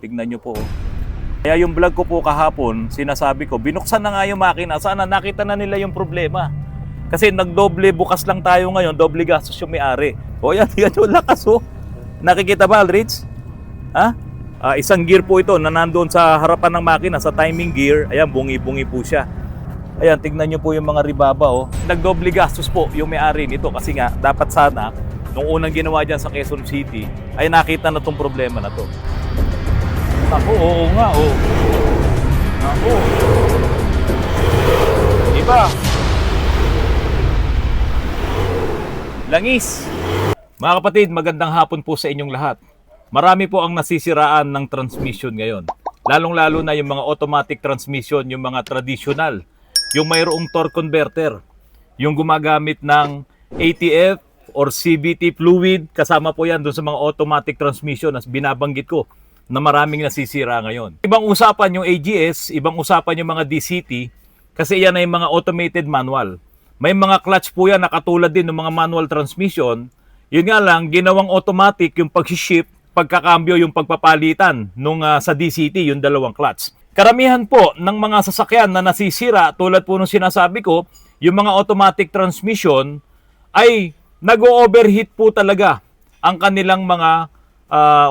Tignan nyo po. Kaya yung vlog ko po kahapon, sinasabi ko, binuksan na nga yung makina. Sana nakita na nila yung problema. Kasi nagdoble bukas lang tayo ngayon, doble gastos yung may-ari. O yan, yan yung lakas oh. Nakikita ba, Aldrich? Ha? Isang gear po ito na nandoon sa harapan ng makina, sa timing gear. Ayan, bungi-bungi po siya. Ayan, tignan nyo po yung mga ribaba oh. Nagdoble gastos po yung may-ari nito kasi nga, dapat sana, nung unang ginawa dyan sa Quezon City, ay nakita na tong problema na to. Ako, oo nga, oo. Ako. Diba? Langis. Mga kapatid, magandang hapon po sa inyong lahat. Marami po ang nasisiraan ng transmission ngayon. Lalong-lalo na yung mga automatic transmission, yung mga traditional. Yung mayroong torque converter. Yung gumagamit ng ATF or CVT fluid. Kasama po yan doon sa mga automatic transmission na binabanggit ko na maraming nasisira ngayon. Ibang usapan yung AGS, ibang usapan yung mga DCT kasi yan ay mga automated manual. May mga clutch po yan na katulad din ng mga manual transmission. Yun nga lang, ginawang automatic yung pag-shift, pagkakambyo yung pagpapalitan nung sa DCT, yung dalawang clutch. Karamihan po ng mga sasakyan na nasisira, tulad po nung sinasabi ko, yung mga automatic transmission ay nag-overheat po talaga ang kanilang mga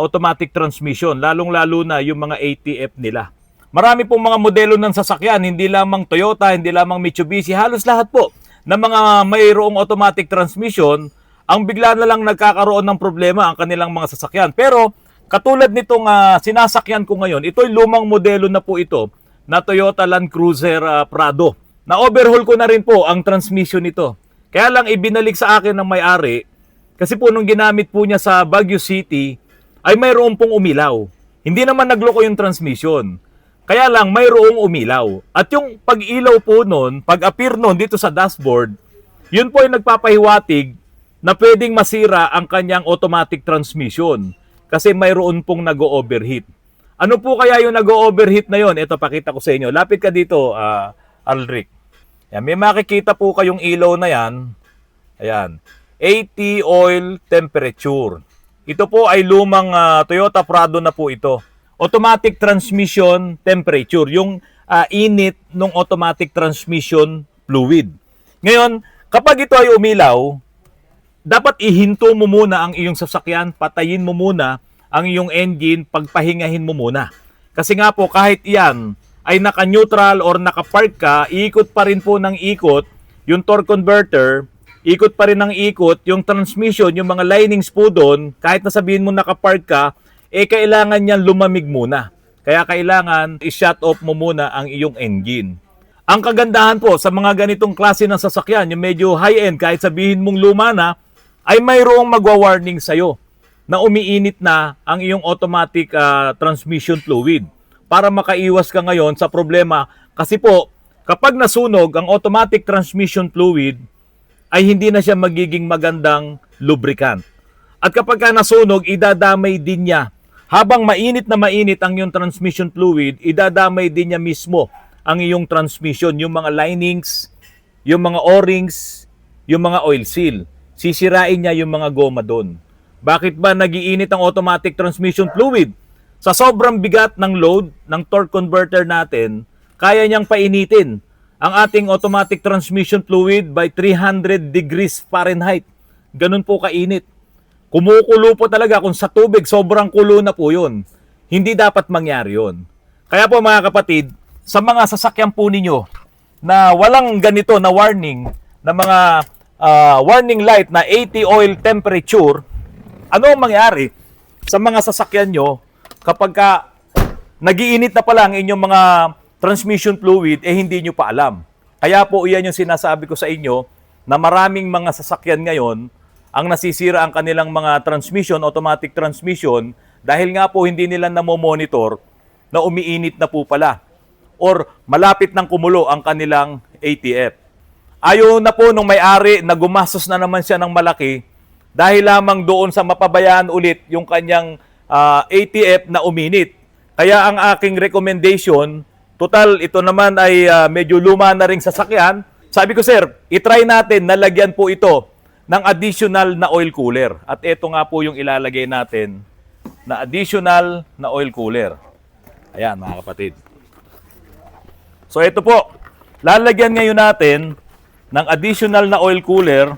automatic transmission, lalong-lalo na yung mga ATF nila. Marami pong mga modelo ng sasakyan, hindi lamang Toyota, hindi lamang Mitsubishi, halos lahat po ng mga mayroong automatic transmission, ang bigla na lang nagkakaroon ng problema ang kanilang mga sasakyan. Pero katulad nitong sinasakyan ko ngayon, ito'y lumang modelo na po ito na Toyota Land Cruiser Prado. Na-overhaul ko na rin po ang transmission nito. Kaya lang ibinalik sa akin ng may-ari kasi po nung ginamit po niya sa Baguio City, ay mayroon pong umilaw. Hindi naman nagloko yung transmission. Kaya lang mayroong umilaw. At yung pag-ilaw po nun, pag-appear nun dito sa dashboard, yun po ay nagpapahiwatig na pwedeng masira ang kanyang automatic transmission. Kasi mayroon pong nag-overheat. Ano po kaya yung nag-overheat na yun? Ito, pakita ko sa inyo. Lapit ka dito, Alric. Yan, may makikita po kayong ilaw na yan. Ayan. 80 oil temperature. Ito po ay lumang Toyota Prado na po ito. Automatic transmission temperature, yung init ng automatic transmission fluid. Ngayon, kapag ito ay umilaw, dapat ihinto mo muna ang iyong sasakyan, patayin mo muna ang iyong engine, pagpahingahin mo muna. Kasi nga po, kahit yan ay naka-neutral or naka-park ka, iikot pa rin po ng ikot yung torque converter, ikot pa rin ng ikot, yung transmission, yung mga linings po doon, kahit nasabihin mo nakapark ka, kailangan niyan lumamig muna. Kaya kailangan i-shut off mo muna ang iyong engine. Ang kagandahan po sa mga ganitong klase ng sasakyan, yung medyo high-end, kahit sabihin mong luma na, ay mayroong magwa-warning sa'yo na umiinit na ang iyong automatic transmission fluid para makaiwas ka ngayon sa problema. Kasi po, kapag nasunog ang automatic transmission fluid, ay hindi na siya magiging magandang lubricant. At kapag ka nasunog, idadamay din niya. Habang mainit na mainit ang iyong transmission fluid, idadamay din niya mismo ang iyong transmission, yung mga linings, yung mga O-rings, yung mga oil seal. Sisirain niya yung mga goma doon. Bakit ba nagiinit ang automatic transmission fluid? Sa sobrang bigat ng load ng torque converter natin, kaya niyang painitin ang ating automatic transmission fluid by 300 degrees Fahrenheit. Ganun po kainit. Kumukulo po talaga kung sa tubig, sobrang kulo na po yun. Hindi dapat mangyari yun. Kaya po mga kapatid, sa mga sasakyan po ninyo na walang ganito na warning, na mga warning light na 80 oil temperature, ano ang mangyari sa mga sasakyan nyo kapag ka nagiinit na pala ang inyong mga transmission fluid, hindi nyo pa alam. Kaya po iyan yung sinasabi ko sa inyo na maraming mga sasakyan ngayon ang nasisira ang kanilang mga transmission, automatic transmission, dahil nga po hindi nila namomonitor na umiinit na po pala or malapit ng kumulo ang kanilang ATF. Ayaw na po nung may-ari na gumastos na naman siya ng malaki dahil lamang doon sa mapabayaan ulit yung kanyang ATF na uminit. Kaya ang aking recommendation, total, ito naman ay medyo luma na ring sasakyan. Sabi ko, sir, itry natin na lagyan po ito ng additional na oil cooler. At ito nga po yung ilalagay natin na additional na oil cooler. Ayan mga kapatid. So ito po, lalagyan ngayon natin ng additional na oil cooler,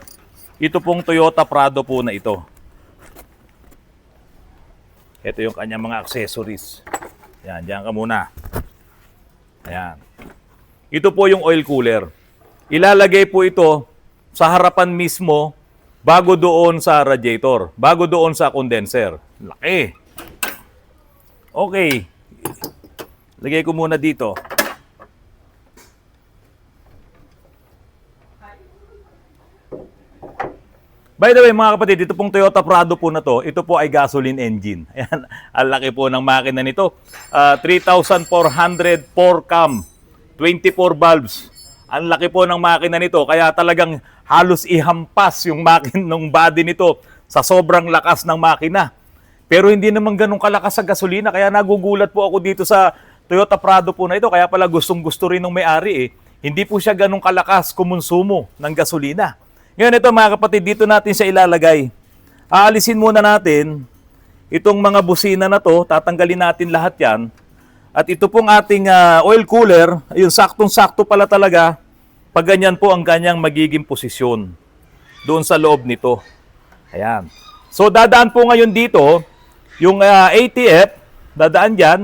ito pong Toyota Prado po na ito. Ito yung kanyang mga accessories. Ayan, diyan ka muna. Ayan. Ito po yung oil cooler. Ilalagay po ito sa harapan mismo bago doon sa radiator, bago doon sa condenser. Laki. Okay. Lagay ko muna dito. By the way, mga kapatid, ito pong Toyota Prado po na to, ito po ay gasoline engine. Ayan, ang laki po ng makina nito. 3,400 4-cam, 24 valves. Ang laki po ng makina nito, kaya talagang halos ihampas yung ng body nito sa sobrang lakas ng makina. Pero hindi naman ganun kalakas sa gasolina, kaya nagugulat po ako dito sa Toyota Prado po na ito. Kaya pala gustong-gusto rin ng may-ari eh. Hindi po siya ganun kalakas kumonsumo ng gasolina. Ngayon ito mga kapatid, dito natin siya ilalagay. Aalisin muna natin itong mga busina na to, tatanggalin natin lahat yan. At ito pong ating oil cooler, ayun, saktong-sakto pala talaga, pag ganyan po ang kanyang magiging posisyon doon sa loob nito. Ayan. So dadaan po ngayon dito, yung ATF, dadaan dyan,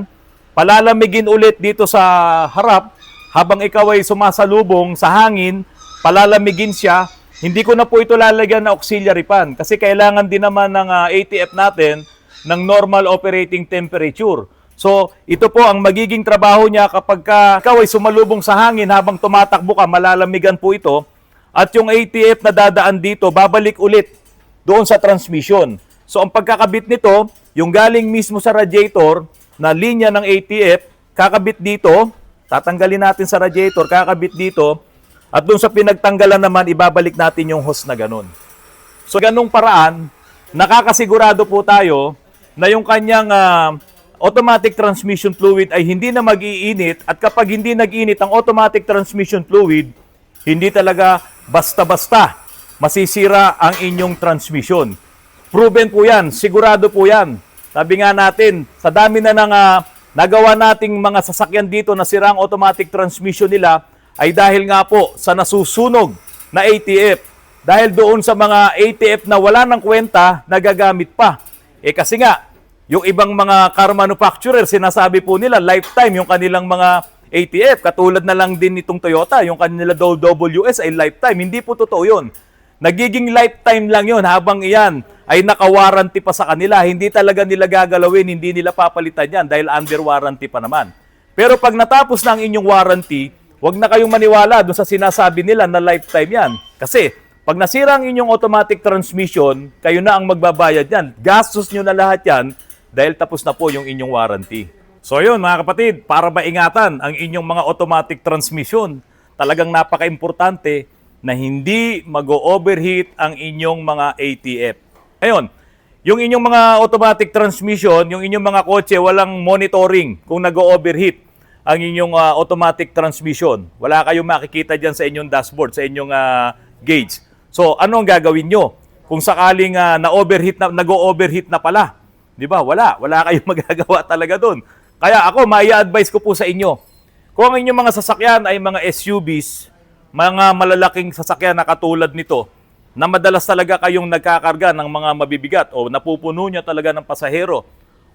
palalamigin ulit dito sa harap, habang ikaw ay sumasalubong sa hangin, palalamigin siya. Hindi ko na po ito lalagyan na auxiliary fan kasi kailangan din naman ng ATF natin ng normal operating temperature. So, ito po ang magiging trabaho niya kapag ikaw ay sumalubong sa hangin habang tumatakbo ka, malalamigan po ito. At yung ATF na dadaan dito, babalik ulit doon sa transmission. So, ang pagkakabit nito, yung galing mismo sa radiator na linya ng ATF, kakabit dito, tatanggalin natin sa radiator, kakabit dito, at doon sa pinagtanggalan naman, ibabalik natin yung hose na ganun. So, ganung paraan, nakakasigurado po tayo na yung kanyang automatic transmission fluid ay hindi na mag-iinit. At kapag hindi nag-init ang automatic transmission fluid, hindi talaga basta-basta masisira ang inyong transmission. Proven po yan, sigurado po yan. Sabi nga natin, sa dami na ng nagawa nating mga sasakyan dito na sirang automatic transmission nila, ay dahil nga po sa nasusunog na ATF. Dahil doon sa mga ATF na wala ng kwenta, nagagamit pa. Eh kasi nga, yung ibang mga car manufacturer, sinasabi po nila, lifetime yung kanilang mga ATF. Katulad na lang din nitong Toyota, yung kanila WS ay lifetime. Hindi po totoo yun. Nagiging lifetime lang yun habang iyan ay naka-warranty pa sa kanila. Hindi talaga nila gagalawin, hindi nila papalitan yan dahil under warranty pa naman. Pero pag natapos na ang inyong warranty, huwag na kayong maniwala doon sa sinasabi nila na lifetime yan. Kasi pag nasira ang inyong automatic transmission, kayo na ang magbabayad yan. Gastos nyo na lahat yan dahil tapos na po yung inyong warranty. So yun mga kapatid, para maingatan ang inyong mga automatic transmission, talagang napaka-importante na hindi mag-overheat ang inyong mga ATF. Ayun, yung inyong mga automatic transmission, yung inyong mga kotse, walang monitoring kung nag-overheat ang inyong automatic transmission. Wala kayong makikita dyan sa inyong dashboard, sa inyong gauge. So, ano ang gagawin nyo? Kung sakaling na-overheat na, nag-overheat na pala, di ba? Wala kayong magagawa talaga doon. Kaya ako, mai-advise ko po sa inyo, kung ang inyong mga sasakyan ay mga SUVs, mga malalaking sasakyan na katulad nito, na madalas talaga kayong nagkakarga ng mga mabibigat o napupuno nyo talaga ng pasahero,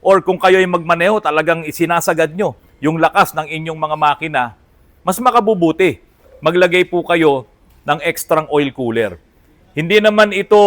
or kung kayo ay magmaneho, talagang isinasagad nyo yung lakas ng inyong mga makina, mas makabubuti. Maglagay po kayo ng extrang oil cooler. Hindi naman ito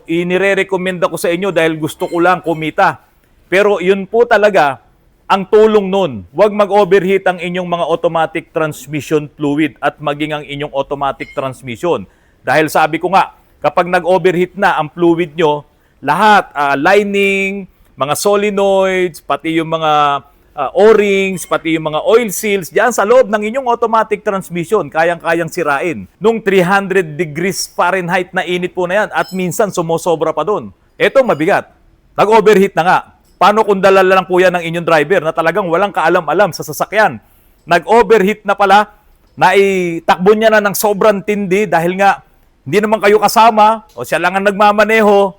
inire-recommenda ko sa inyo dahil gusto ko lang kumita. Pero yun po talaga ang tulong nun. Huwag mag-overheat ang inyong mga automatic transmission fluid at maging ang inyong automatic transmission. Dahil sabi ko nga, kapag nag-overheat na ang fluid nyo, lahat, lining, mga solenoids, pati yung mga O-rings, pati yung mga oil seals, diyan sa loob ng inyong automatic transmission, kayang-kayang sirain. Nung 300 degrees Fahrenheit na init po na yan, at minsan sumusobra pa doon. Ito mabigat. Nag-overheat na nga. Paano kung dalala lang po yan ng inyong driver na talagang walang kaalam-alam sa sasakyan? Nag-overheat na pala, naitakbo niya na ng sobrang tindi dahil nga hindi naman kayo kasama o siya lang ang nagmamaneho.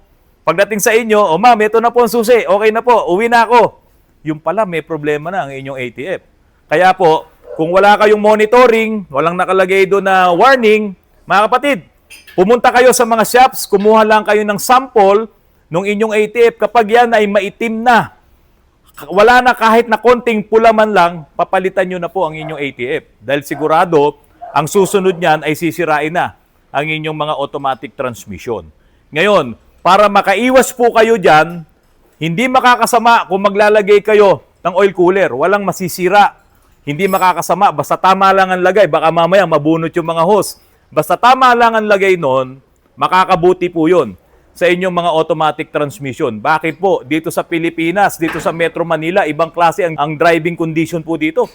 Pagdating sa inyo, o ma'am, ito na po ang susi, okay na po, uwi na ako. Yung pala, may problema na ang inyong ATF. Kaya po, kung wala kayong monitoring, walang nakalagay doon na warning, mga kapatid, pumunta kayo sa mga shops, kumuha lang kayo ng sample ng inyong ATF. Kapag yan ay maitim na, wala na kahit na konting pula man lang, papalitan nyo na po ang inyong ATF. Dahil sigurado, ang susunod niyan ay sisirain na ang inyong mga automatic transmission. Ngayon, para makaiwas po kayo dyan, hindi makakasama kung maglalagay kayo ng oil cooler. Walang masisira. Hindi makakasama. Basta tama lang ang lagay. Baka mamaya mabunot yung mga hose. Basta tama lang ang lagay noon, makakabuti po yun sa inyong mga automatic transmission. Bakit po? Dito sa Pilipinas, dito sa Metro Manila, ibang klase ang driving condition po dito.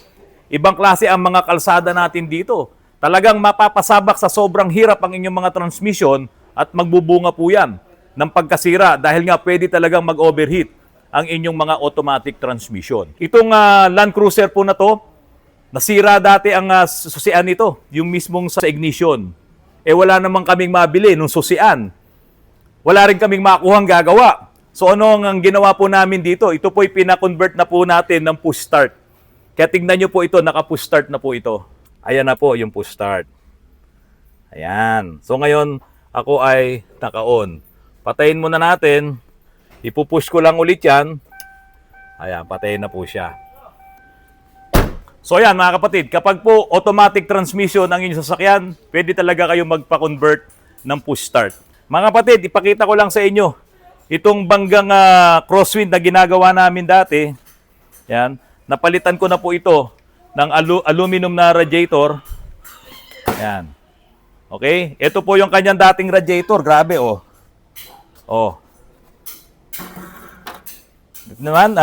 Ibang klase ang mga kalsada natin dito. Talagang mapapasabak sa sobrang hirap ang inyong mga transmission at magbubunga po yan ng pagkasira dahil nga pwede talagang mag-overheat ang inyong mga automatic transmission. Itong Land Cruiser po na to, nasira dati ang susian nito, yung mismong sa ignition. Wala namang kaming mabili nung susian. Wala rin kaming makuhang gagawa. So ano ang ginawa po namin dito? Ito po'y pina-convert na po natin ng push start. Kaya tingnan nyo po ito, naka-push start na po ito. Ayan na po yung push start. Ayan. So ngayon, ako ay naka-on. Patayin muna natin. Ipupush ko lang ulit yan. Ayan, patayin na po siya. So yan mga kapatid, kapag po automatic transmission ang inyong sasakyan, pwede talaga kayo magpa-convert ng push start. Mga kapatid, ipakita ko lang sa inyo. Itong banggang crosswind na ginagawa namin dati, yan, napalitan ko na po ito ng aluminum na radiator. Yan. Okay? Ito po yung kanyang dating radiator. Grabe, oh. Oh. Naman,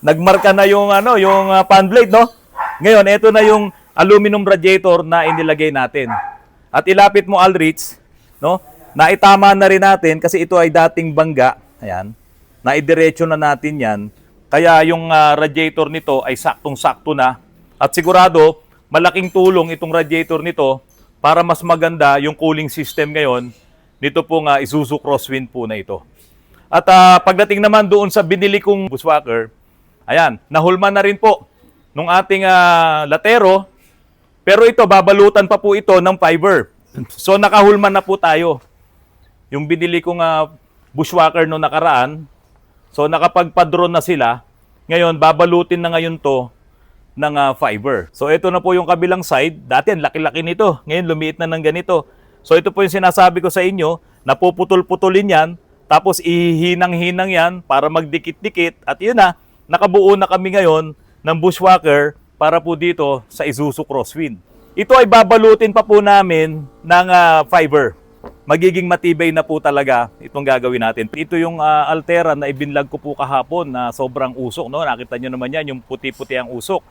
nagmarka na yung yung fan blade, no? Ngayon, ito na yung aluminum radiator na inilagay natin. At ilapit mo, Alrich, no? Naitama na rin natin kasi ito ay dating bangga. Ayan. Naidiretso na natin 'yan. Kaya yung radiator nito ay saktong-sakto na. At sigurado, malaking tulong itong radiator nito para mas maganda yung cooling system ngayon nito pong Isuzu Crosswind po na ito. At pagdating naman doon sa binili kong bushwhacker, ayan, nahulma na rin po nung ating latero, pero ito, babalutan pa po ito ng fiber. So nakahulma na po tayo. Yung binili kong bushwhacker noong nakaraan, so nakapagpa-drone na sila, ngayon babalutin na ngayon to ng fiber. So ito na po yung kabilang side, dati ang laki-laki nito, ngayon lumiit na ng ganito. So ito po yung sinasabi ko sa inyo, napuputol-putulin yan, tapos ihinang-hinang yan para magdikit-dikit. At yun na, nakabuo na kami ngayon ng bushwhacker para po dito sa Isuzu Crosswind. Ito ay babalutin pa po namin ng fiber. Magiging matibay na po talaga itong gagawin natin. Ito yung Altera na ibinlag ko po kahapon na sobrang usok. No? Nakita nyo naman yan, yung puti-puti ang usok.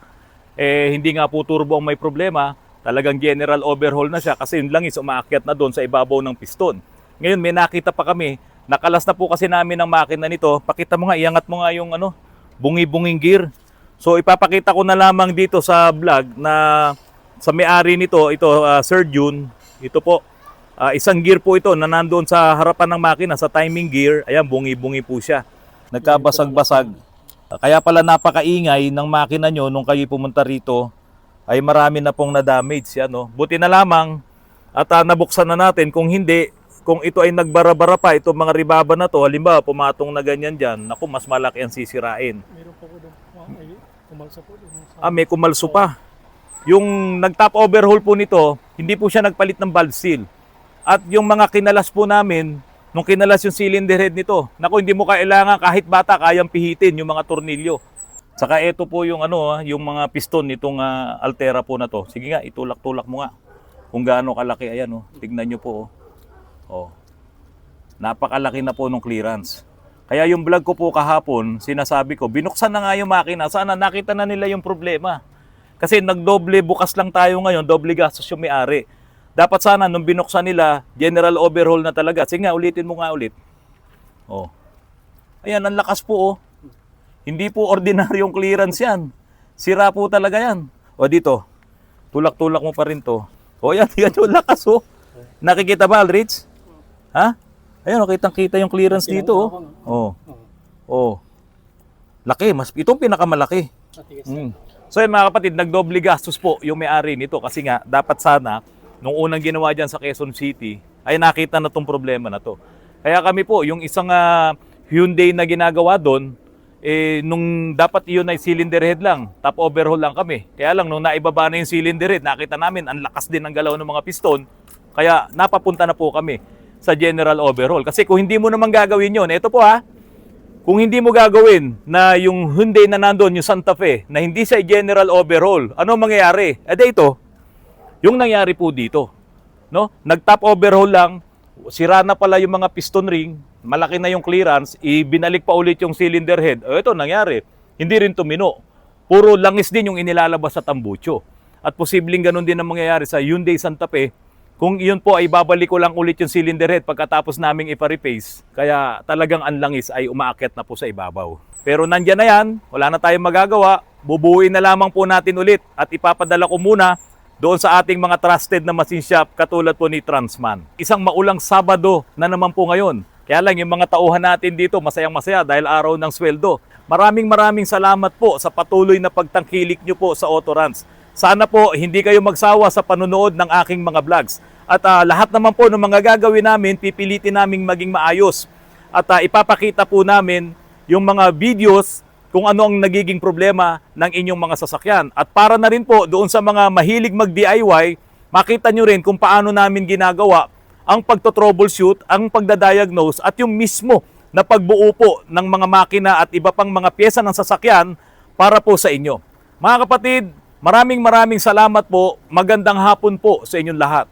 Hindi nga po turbo ang may problema. Talagang general overhaul na siya kasi yung langis umaakyat na doon sa ibabaw ng piston. Ngayon may nakita pa kami, nakalas na po kasi namin ang makina nito. Pakita mo nga, iangat mo nga yung bungi-bunging gear. So ipapakita ko na lamang dito sa vlog na sa may-ari nito, ito Sir June, ito po, isang gear po ito na nandoon sa harapan ng makina, sa timing gear. Ayan, bungi-bungi po siya. Nagkabasag-basag. Kaya pala napakaingay ng makina nyo nung kayo pumunta rito, ay marami na pong na-damage yan, no? Buti na lamang at nabuksan na natin. Kung hindi, kung ito ay nagbara-bara pa, itong mga ribaba na to, halimbawa pumatong na ganyan dyan, naku, mas malaki ang sisirain. Meron po ko doon, kumalsa po doon. May kumalso pa. Yung nag-top overhaul po nito, hindi po siya nagpalit ng valve seal. At yung mga kinalas po namin, nung kinalas yung cylinder head nito, naku, hindi mo kailangan kahit bata kayang pihitin yung mga tornilyo. Saka ito po yung yung mga piston nitong Altera po na to. Sige nga, itulak-tulak mo nga kung gaano kalaki. Ayan, tignan nyo po. Napakalaki na po ng clearance. Kaya yung vlog ko po kahapon, sinasabi ko, binuksan na nga yung makina. Sana nakita na nila yung problema. Kasi nagdoble bukas lang tayo ngayon, doble gastos yung may-ari. Dapat sana nung binuksan nila, general overhaul na talaga. Sige nga, ulitin mo nga ulit. Ayan, ang lakas po. Hindi po ordinaryong clearance yan. Sira po talaga yan. Dito, tulak-tulak mo pa rin to. Yan, yan yung lakas. Nakikita ba, Alrich? Ha? Ayun, kitang-kita yung clearance dito. Oh. Oh. Laki, itong pinakamalaki. Matigas. So yun mga kapatid, nagdoble gastos po yung may-ari nito kasi nga dapat sana nung unang ginawa dyan sa Quezon City ay nakita na tong problema na to. Kaya kami po, yung isang Hyundai na ginagawa doon, nung dapat iyon ay cylinder head lang, top overhaul lang kami. Kaya lang nung naibaba na yung cylinder head, nakita namin ang lakas din ng galaw ng mga piston, kaya napapunta na po kami sa general overhaul. Kasi kung hindi mo naman gagawin yun, ito po kung hindi mo gagawin na yung Hyundai na nandun, yung Santa Fe, na hindi siya general overhaul, ano mangyayari? Ito, yung nangyari po dito. No? Nag-top overhaul lang, sira na pala yung mga piston ring, malaki na yung clearance, ibinalik pa ulit yung cylinder head. Ito, nangyari. Hindi rin tumino. Puro langis din yung inilalabas sa tambucho. At posibleng ganun din ang mangyayari sa Hyundai Santa Fe, kung iyon po ay babalik ko lang ulit yung cylinder head pagkatapos naming ipa-replace. Kaya talagang ang langis ay umaakyat na po sa ibabaw. Pero nandyan na yan, wala na tayong magagawa. Bubuuin na lamang po natin ulit at ipapadala ko muna doon sa ating mga trusted na machine shop katulad po ni Transman. Isang maulang Sabado na naman po ngayon. Kaya lang yung mga tauhan natin dito masayang-masaya dahil araw ng sweldo. Maraming salamat po sa patuloy na pagtangkilik nyo po sa Autorans. Sana po hindi kayo magsawa sa panonood ng aking mga vlogs. At lahat naman po ng mga gagawin namin, pipilitin naming maging maayos. At ipapakita po namin yung mga videos kung ano ang nagiging problema ng inyong mga sasakyan. At para na rin po doon sa mga mahilig mag-DIY, makita nyo rin kung paano namin ginagawa ang pagto-troubleshoot, ang pagdadiagnose at yung mismo na pagbuo po ng mga makina at iba pang mga pyesa ng sasakyan para po sa inyo. Mga kapatid, maraming salamat po. Magandang hapon po sa inyong lahat.